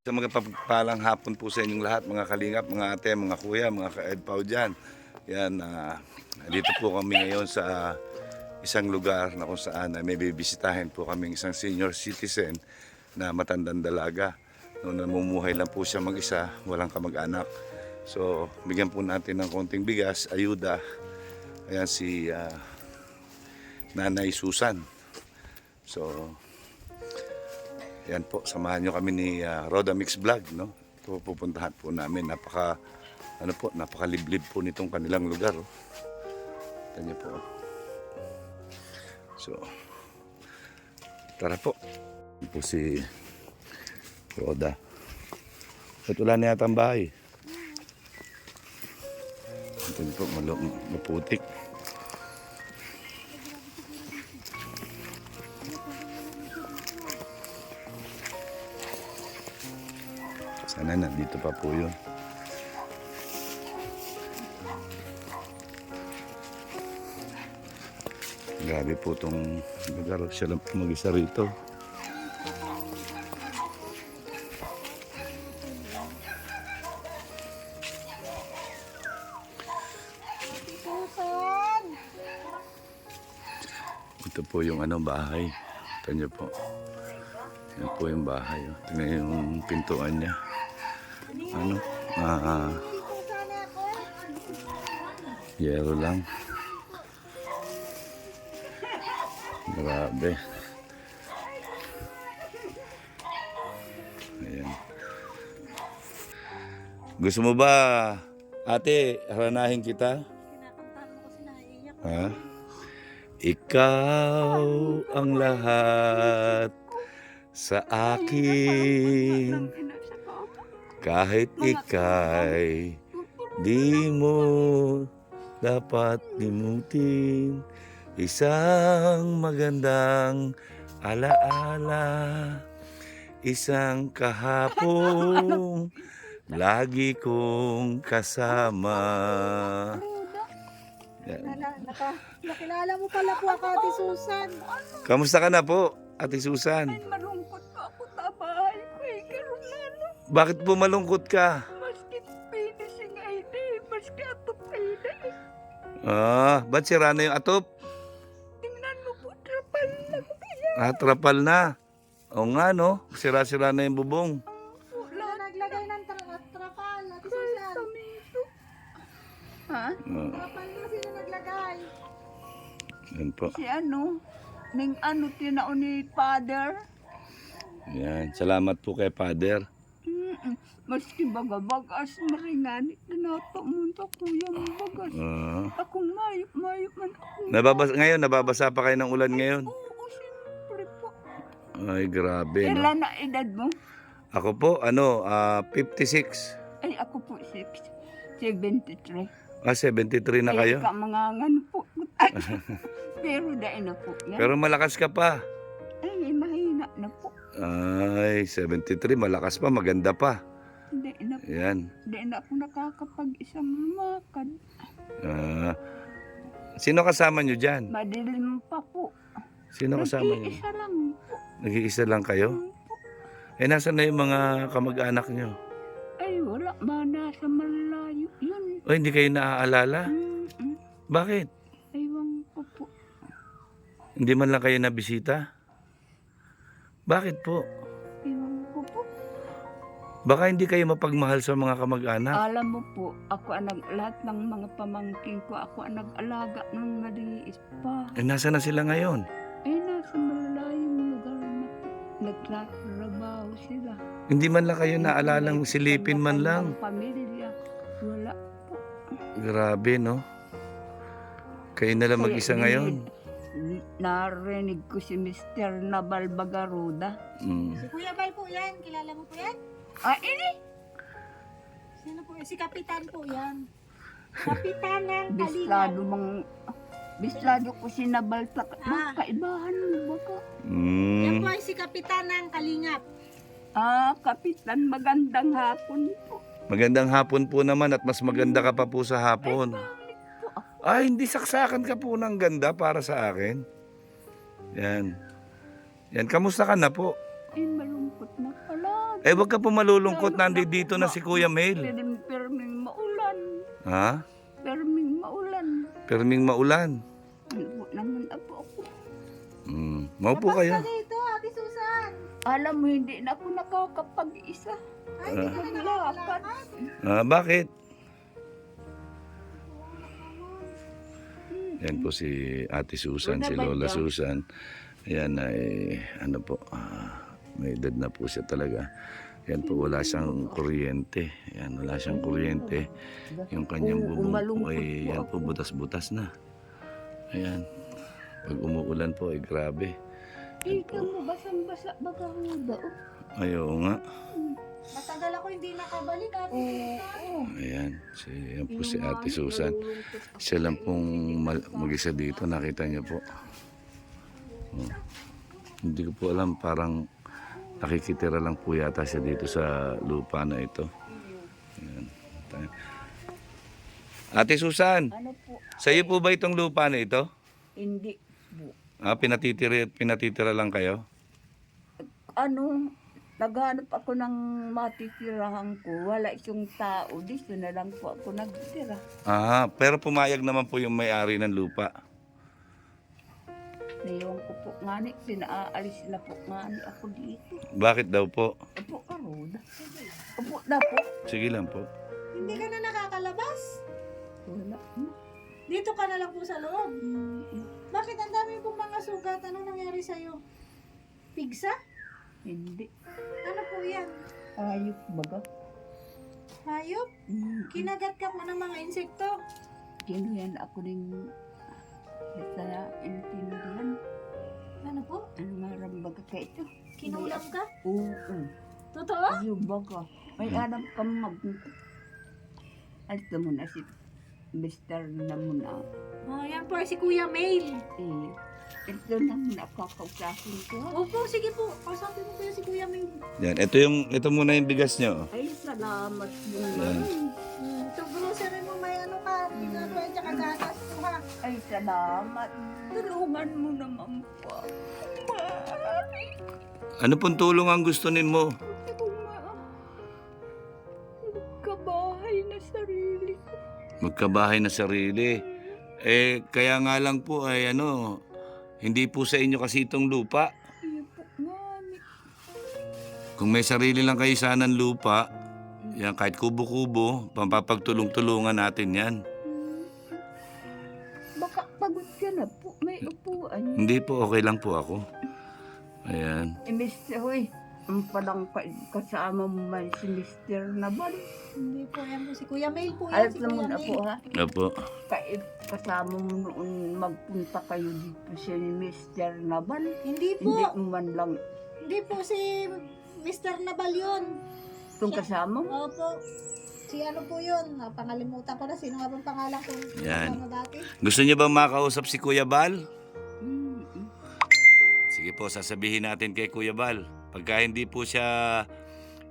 Sa mga pagpalang hapon po sa inyong lahat, mga kalingap, mga ate, mga kuya, mga ka-edpaw dyan. Yan, dito po kami ngayon sa isang lugar na kung saan may bibisitahin po kaming isang senior citizen na matandang dalaga. Noong namumuhay lang po siya mag-isa, walang kamag-anak. So, bigyan po natin ng konting bigas, ayuda. Ayan si Nanay Susan. So, yan po, samahan nyo kami ni Roda Mix Vlog, no? Ito pupuntahan po namin. Napakaliblib po nitong kanilang lugar. Oh. Ito nyo po. So, tara po. Ito po si Roda. At wala na yata ang bahay. Ito nyo po, maputik. Sana nandito pa po yun. Grabe po itong lugar. Siya lang mag-isa rito. Ito po yung bahay. Ito nyo po. Yan po yung bahay. Tingnan yung pintuan niya. Yero lang. Grabe. Ayan. Gusto mo ba, ate, haranahin kita? Ha? Ikaw ang lahat sa akin. Kahit ika'y di mo dapat limutin, isang magandang alaala, isang kahapong lagi kong kasama. Nakilala mo pala po ako, Ate Susan. Kamusta ka na po, Ate Susan? Ay, malungkot po ako sa bahay ko eh. Bakit po malungkot ka? Maski finishing ID, maski atop ID. Ba't sira na yung atop? Tingnan mo po, trapal na ko kaya. Trapal na. O nga no, sira-sira na yung bubong. Wala naglagay ng trapal, Ate Susan. Ha? Trapal na sino naglagay? Yan po. Si ning tinaon ni Father. Yan, salamat po kay Father. Maski baga-bagas, maringanit na napamunta kuya mo bagas. Akong mayop man ako. Ngayon, nababasa pa kayo ng ulan ngayon? Oo, siyempre po. Ay, grabe, no? Ilan na edad mo? Ako po, 56. Ay, ako po 73. 73 na kayo? Ay, kamangangan po. Pero dahil na po yan. Pero malakas ka pa. Ay, mahina na po. Ay, 73, malakas pa, maganda pa. Hindi na po. Yan. Hindi na ako nakakapag-isang lumakad. Sino kasama nyo dyan? Madilim pa po. Sino kasama nyo? Nag-iisa lang po. Nag-iisa lang kayo? Nasaan na yung mga kamag-anak nyo? Ay, wala. Nasa malayo yun. O, hindi kayo naaalala? Bakit? Ewan ko po. Hindi man lang kayo nabisita? Bakit po? Ewan ko po. Baka hindi kayo mapagmahal sa mga kamag-anak? Alam mo po, lahat ng mga pamangking ko, ako ang nag-alaga ng maliis pa. Nasa na sila ngayon? Nasa malalayong lugar na po. Nagtatrabaho sila. Hindi man lang kayo naalalang silipin man lang? Pamilya, wala po. Grabe, no? Kayo na lang mag-isa ngayon? Narinig ko si Mr. Nabal Bagaruda. Si Kuya Bal po yan. Kilala mo po yan? Ini? Sino po? Si Kapitan po yan. Kapitan ng Bislado Kalingap. Bislado ko si Nabal. Kaibahan mo ba ka? Yan po ay si Kapitan ng Kalingap. Kapitan, magandang hapon po. Magandang hapon po naman at mas maganda ka pa po sa hapon. Ay, hindi saksakan ka po ng ganda para sa akin. Yan. Yan, kamusta ka na po? Malungkot na palagi. Eh, wag ka po malulungkot. Nandito na si Kuya Mel. Perming maulan. Ha? Perming maulan. Perming maulan. Ano po naman ako ako. Maupo kayo. Dito, Ate Susan. Alam mo, hindi na ako nakakapag-isa. Ay, hindi ka na Naglakad. Bakit? Yan po si Ate Susan, si Lola Susan. Ayan ay, ano po, may edad na po siya talaga. Yan po, wala siyang kuryente. Yan, wala siyang kuryente. Yung kanyang bubong po ay, yan po, butas-butas na. Ayan. Pag umuulan po ay grabe. Kita mo, basang-basa baga mo daw. Ayaw nga. Matagal ako hindi nakabalik, Ate Susan. Ayan, yan po si Ate Susan. Siya lang pong mag-isa dito, nakita niyo po. Oh. Hindi ko po alam, parang nakikitira lang po yata siya dito sa lupa na ito. Ayan. Ate Susan, Ano po? sa iyo po ba itong lupa na ito? Hindi po. Pinatitira lang kayo? Ano, naghanap ako ng matitirahan ko. Wala isang tao. Dito na lang po ako nagtira. Pero pumayag naman po yung may-ari ng lupa. Ngayon ko po ngani, pinaalis na po ngani ako dito. Bakit daw po? Opo, karoda. Opo na po. Sige lang po. Hindi ka na nakakalabas. Wala na. Dito ka na lang po sa loob. Bakit ang dami pong mga sugat? Ano nangyari sa'yo? Pigsa? Hindi. Ano po yan? Ayok baga. Hayop? Kinagat ka po ng mga insekto? Kinuyan ako ng basta na intindihan. Ano po? Ano nga rambaga ka ito? Kinulam ka? Oo. Totoo? Yung baga. May alam kang Alto mo na si Mr. na muna. Oh, yan po ay si Kuya Mail. Ito na muna kakausapin ko. Opo, sige po. Kausapin mo kayo si Kuya Mail. Yan, ito muna yung bigas nyo. Ay, salamat po. Ito grocery mo may ano ka. Pinano yan tsaka gatas po ha. Ay, salamat. Tulungan mo naman po. Maaari. Ano pong tulong ang gusto mo? Hindi ko magkabahay na sarili ko. Magkabahay na sarili. Kaya nga lang po ay hindi po sa inyo kasi itong lupa. Ay, po, ngani. Kung may sarili lang kayo sanang lupa, yan kahit kubo-kubo, pampapagtulong-tulungan natin yan. Baka pagod ka na po. May upuan. Hindi po, okay lang po ako. Ayan. Mr. Hoy, ang palang kasama mo man si Mr. Nabal. Hindi po, yan po si Kuya Mail po. Yan Alam si na mo Kuya na Mail. po ha. Opo. Kasama mo noon magpunta kayo dito si Mr. Nabal. Hindi Hindi po. mo man lang Hindi po si Mr. Nabal yun. itong kasama mo. Opo. Si ano po yun? Pangalimutan ko na. Sino nga bang pangalan ko? Yan. Ano dati? Gusto niyo ba makausap si Kuya Bal? Mm. Sige po, sasabihin natin kay Kuya Bal. Pagka hindi po siya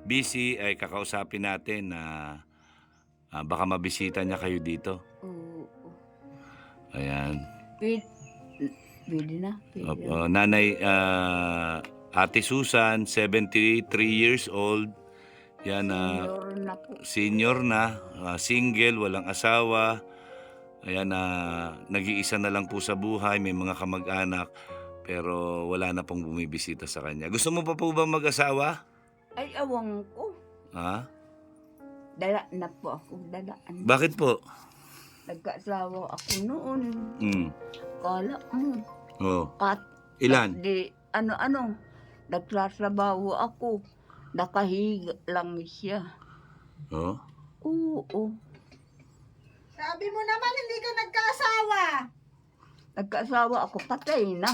busy, ay kakausapin natin na baka mabisita niya kayo dito. Oo. Ayan. Pwede na. Pwede na. Nanay Ate Susan, 73 years old. Yan, Senior na po. senior na, single, walang asawa. Ayan, nag-iisa na lang po sa buhay, may mga kamag-anak. Pero wala na pong bumibisita sa kanya. Gusto mo pa po ba mag-asawa? Ay, awang ko. Ha? Dala na po ako. Dalaan. Bakit po? Nagkaasawa ako noon. Hmm. Kala mo. Oh. At Ilan? di, ano-ano. Nagsasabaho ako. Nakahiga lang siya. Oh. Oo. Sabi mo naman hindi ka nagkaasawa. Nagkaasawa ako. Patay na.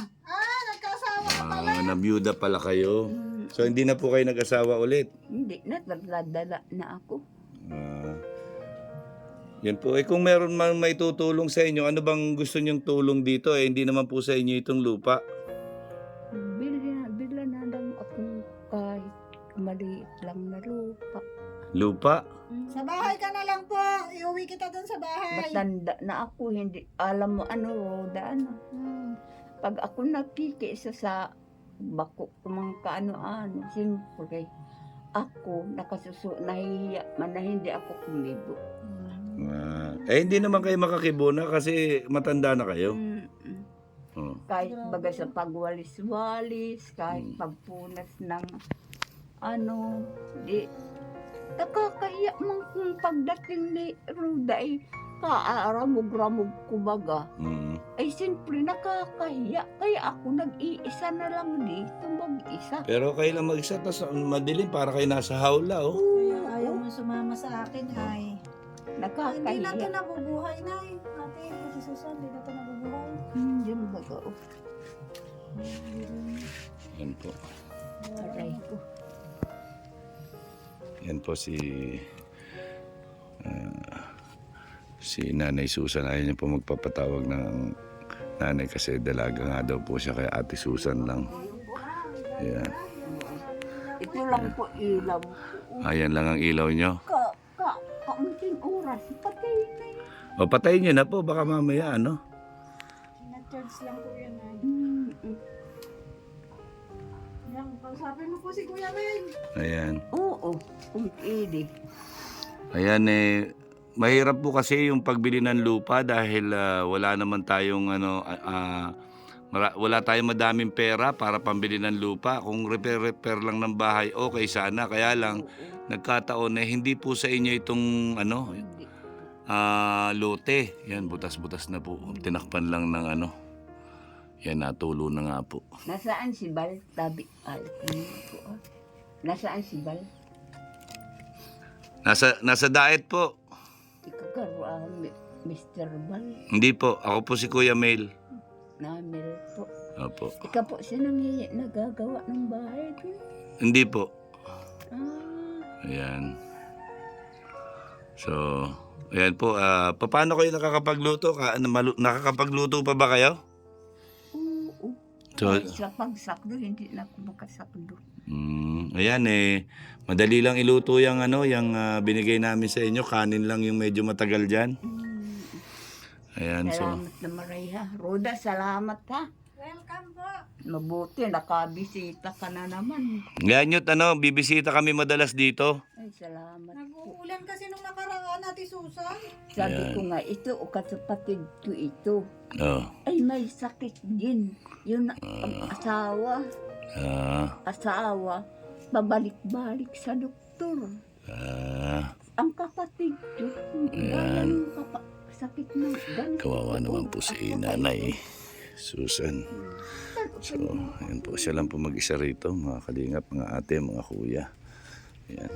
Nagkaasawa ka pala. Nabiyuda pala kayo. So hindi na po kayo nag-asawa ulit? Hindi na. Nagdadala na ako. Yan po. Kung meron man may tutulong sa inyo, ano bang gusto nyong tulong dito? Hindi naman po sa inyo itong lupa. Bila na lang akong kahit maliit lang na lupa. Lupa? Sa bahay ka na lang po. Iuwi kita doon sa bahay. Matanda na ako. Hindi, alam mo ano, Roda, ano. Pag ako nakikisa sa bako, mga kaano-ano, siyempre, ako nahihiya man na hindi ako kumibo. Hindi naman kayo makakibona kasi matanda na kayo. Mm-mm. Oh. Kahit baga sa pagwalis-walis, kahit pagpunas ng ano, di nakakahiya man kung pagdating ni Ruda ay kaaramog-ramog kubaga. Ay siyempre nakakahiya. Kaya ako nag-iisa na lang dito mag-isa. Pero kayo lang mag-isa, tas madilim para kayo nasa hawla, oh. Kaya ayaw mo sumama sa akin ay. Hindi na to Nakakahiya. nabubuhay na eh. Ate, kasi Susan, hindi na to nabubuhay. Yan baga, oh. Yan po. Aray ko. Yan po si Nanay Susan. Ayaw niya po magpapatawag ng nanay kasi dalaga nga daw po siya, kaya Ate Susan lang. Yan. Ito lang po ilaw. Ayan lang ang ilaw nyo. Kaunting oras, patay na yun. O patayin nyo na po, baka mamaya ano. Na-charge lang po yan ay. Mm-mm. Yan, kausapin mo po si Kuya Mel. Ayan. Oo, kung pwede. Ayan mahirap po kasi yung pagbili ng lupa dahil wala naman tayong wala tayong madaming pera para pambili ng lupa. Kung repair lang ng bahay, okay sana. Kaya lang nagkataon na hindi po sa inyo itong Hindi. lote. Yan, butas-butas na po. Tinakpan lang ng Yan, natulo na nga po. Nasaan si Bal? Tabi. Ay, ano po, ah. Nasaan si Bal? Nasa diet po. Ikakaroon, Mr. Bal. Hindi po. Ako po si Kuya Mel. Namil po. Opo. Ikaw po siya nagagawa ng bahay doon. Hindi po. Ah, Ayan. So, ayan po. Paano kayo nakakapagluto? Nakakapagluto pa ba kayo? oo. So, Kahit sa pagsakdo, hindi na ako makasakdo. ayan madali lang iluto yung yung binigay namin sa inyo. Kanin lang yung medyo matagal dyan. Ayan, so. Salamat na maray ha. Roda, salamat ha. Welcome po. Mabuti, nakabisita ka na naman. Ngayon yun, bibisita kami madalas dito. Ay, salamat po. Nag-uulan kasi nung nakaraan, Ate Susan. Sabi Ayan. ko nga, ito o kapatid ko ito. Oh. Ay, may sakit din. Yun ang asawa, babalik-balik sa doktor. Ang kapatid ko, Ayan. sakit ng ganito. Kawawa naman po si Nanay Susan. So, ayan po. Siya lang po mag-isa rito, mga kalingap, mga ate, mga kuya. Ayan.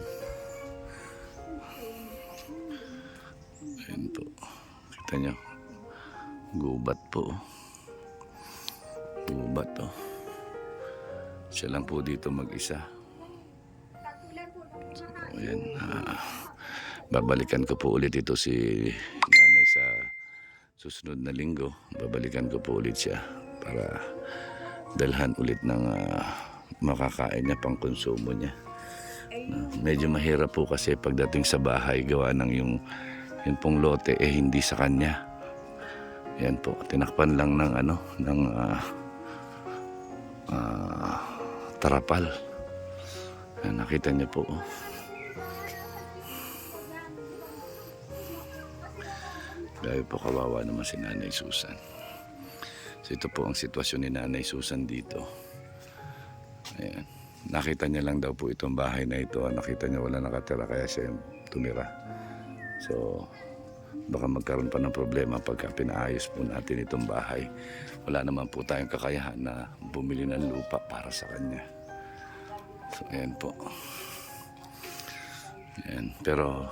Ayan po. Kita nyo. Gubat po. Gubat oh. Siya lang po dito mag-isa. So, ayan. Babalikan ko po ulit ito si Nanay sa susunod na linggo. Babalikan ko po ulit siya para dalhan ulit ng makakain niya, pang konsumo niya. Medyo mahirap po kasi pagdating sa bahay gawa ng yung pong lote hindi sa kanya. Yan po, tinakpan lang ng tarapal. Yan, nakita niyo po. Dahil po kawawa naman si Nanay Susan. So ito po ang sitwasyon ni Nanay Susan dito. Ayan. Nakita niya lang daw po itong bahay na ito. Nakita niya wala nakatira kaya siya yung tumira. So baka magkaroon pa ng problema pagka pinaayos po natin itong bahay. Wala naman po tayong kakayahan na bumili ng lupa para sa kanya. So ayan po. Ayan. Pero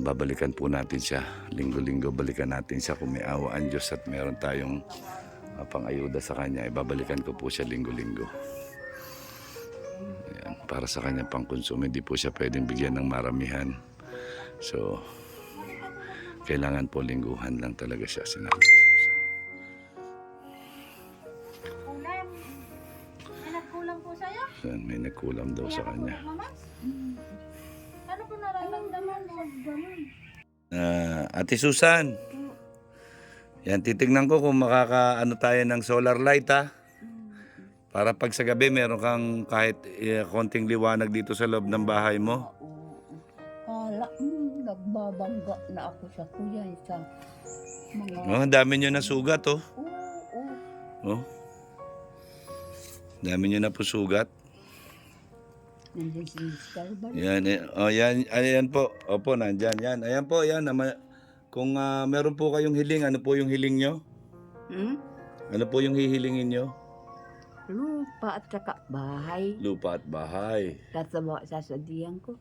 babalikan po natin siya. Linggo-linggo balikan natin siya kung may awa ang Diyos at meron tayong pang-ayuda sa kanya. Babalikan ko po siya linggo-linggo. Ayan, para sa kanya pang-konsumo. Hindi po siya pwedeng bigyan ng maramihan. So, kailangan po lingguhan lang talaga siya. Sinabi ko Susan. Kulam. May nagkulam po sa'yo? So, may nagkulam daw sa kanya. Mama? Ano po nararamdaman mo? Ate Susan, yan, titignan ko kung tayo ng solar light ha. Para pag sa gabi meron kang kahit konting liwanag dito sa loob ng bahay mo. Oo. Kala mo, nagbabangga na ako sa kuya sa mga... Oh, ang dami nyo na sugat, oh. Oo. Oh. Dami nyo na po sugat. Nandiyan si Mr. Bal. Yan, oh, yan, ayan po. Opo, nandyan, yan. Ayan po, yan. Kung meron po kayong hiling, ano po yung hiling nyo? Ano po yung hihilingin nyo? Lupa at saka bahay. Lupa at bahay. Sasadihan ko.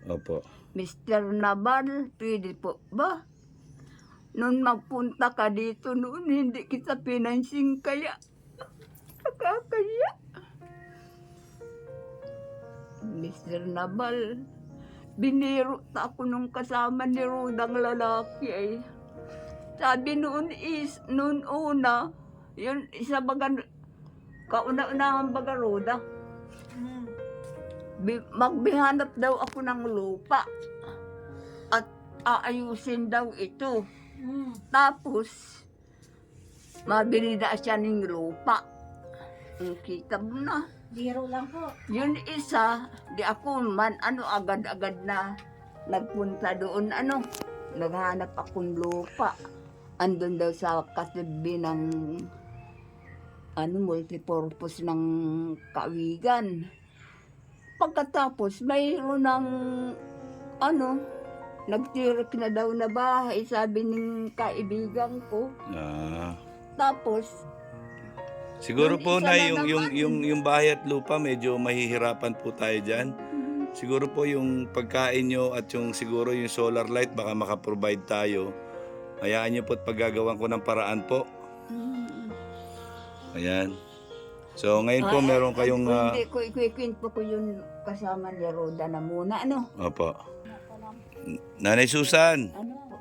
Opo. Mr. Nabal, pwede po ba? Noon magpunta ka dito noon, hindi kita pinansing kaya. Nakakaya. Mr. Nabal, biniro ta ako nung kasama ni Rodang lalaki ay. Sabi noon noon una, yun isa baga, kauna-unahan baga Roda. Magbihanap daw ako ng lupa at aayusin daw ito. Tapos, mabili na siya ng lupa. Kita mo na. Biro lang po. Yun isa, di ako man, agad-agad na nagpunta doon, naghanap akong lupa. Andun daw sa katabi ng, multipurpose ng Kawigan. Pagkatapos, mayroon ng, nagtirik na daw na bahay, sabi ng kaibigan ko. Tapos, Siguro Yung po isa na na yung naman. yung bahay at lupa medyo mahihirapan po tayo diyan. Siguro po yung pagkain nyo at yung siguro yung solar light baka makaprovide tayo. Hayaan nyo po at paggagawan ko ng paraan po. Ayan. So ngayon po meron kayong Hindi ko ikikwento ko yung kasama ni Roda na muna, Opo. Nanay Susan, Ano po?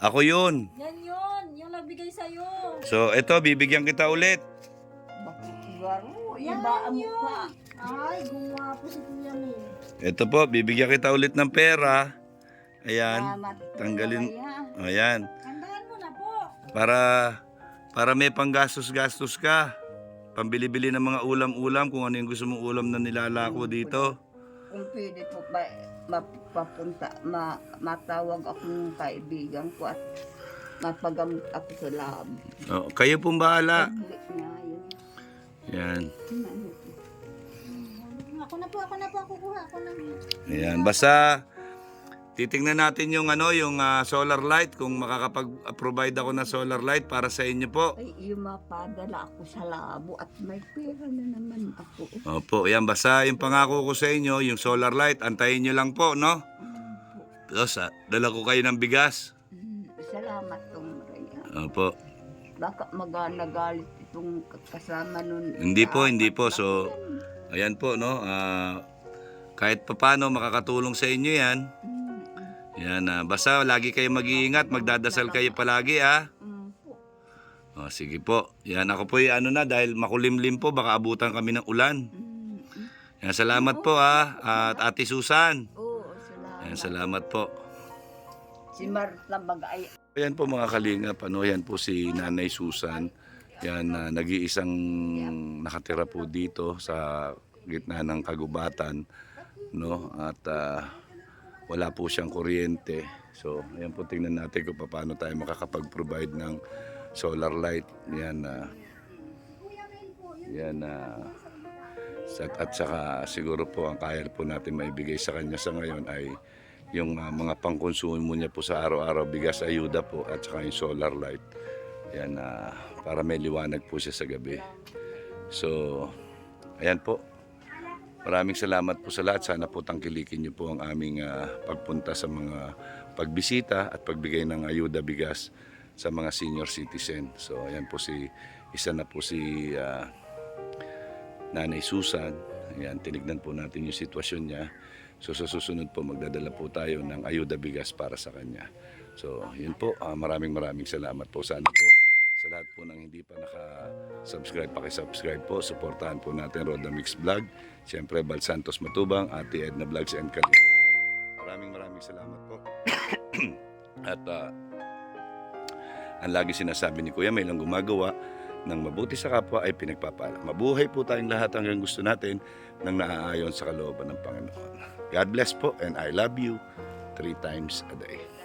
ako yun. Yan yun, yung nagbigay sa'yo. So ito bibigyan kita ulit. Bakit siguro? Yan Iba ang mukha. Ay, gumawa po si Kuya May. Ito po, bibigyan kita ulit ng pera. Ayan. Salamat po, Tanggalin. Kaya. Ayan. Tandaan mo na po. Para may panggastos-gastos ka. Pambili-bili ng mga ulam-ulam kung ano yung gusto mong ulam na nilalako dito. Kung pwede po ba mapapunta, matawag akong kaibigan ko at mapagamot ako sa lab. Oh, kayo pong bahala. Paglik niya yun. Yan. Ako na po, kukuha. Ako na. Ayan. Basta titingnan natin yung yung solar light kung makakapag-provide ako ng solar light para sa inyo po. Ay, yung mapadala ako sa labo at may pera na naman ako. Opo, yan. Basta yung pangako ko sa inyo, yung solar light, antayin nyo lang po, no? Tapos, dala ko kayo ng bigas. Salamat tong Maria. Opo. Baka nagalit itong kasama nun. Hindi po. So, ayan po, no? Kahit papano makakatulong sa inyo yan. Yan, basta lagi kayo mag-iingat, magdadasal kayo palagi, O, sige po. Yan, ako po dahil makulimlim po, baka abutan kami ng ulan. Yan, salamat po, At Ate Susan. Oo, salamat. Yan, salamat po. Si Marta Bagay. Yan po mga kalingap, yan po si Nanay Susan. Yan, nag-iisang nakatira po dito sa gitna ng kagubatan, no? At wala po siyang kuryente. So, ayan po, tingnan natin kung paano tayo makakapag-provide ng solar light. Yan, at saka siguro po ang kaya po natin maibigay sa kanya sa ngayon ay yung mga pangkonsumo niya po sa araw-araw, bigas, ayuda po, at saka yung solar light. Yan, para may liwanag po siya sa gabi. So, ayan po. Maraming salamat po sa lahat. Sana po tangkilikin niyo po ang aming pagpunta sa mga pagbisita at pagbigay ng ayuda, bigas sa mga senior citizen. So, ayan po isa na po si Nanay Susan. Ayan, tinignan po natin yung sitwasyon niya. So sa susunod po magdadala po tayo ng ayuda bigas para sa kanya. So yun po, maraming salamat po. Sana po sa lahat po ng hindi pa naka-subscribe, paki-subscribe po. Suportahan po natin Roda Mix Vlog. Siyempre Bal Santos Matubang, Ate Edna Vlogs and Kalim. Maraming salamat po. At ang lagi sinasabi ni Kuya, may lang gumagawa ng mabuti sa kapwa ay pinagpapala. Mabuhay po tayong lahat hanggang gusto natin ng naaayon sa kalooban ng Panginoon. God bless po and I love you 3 times a day.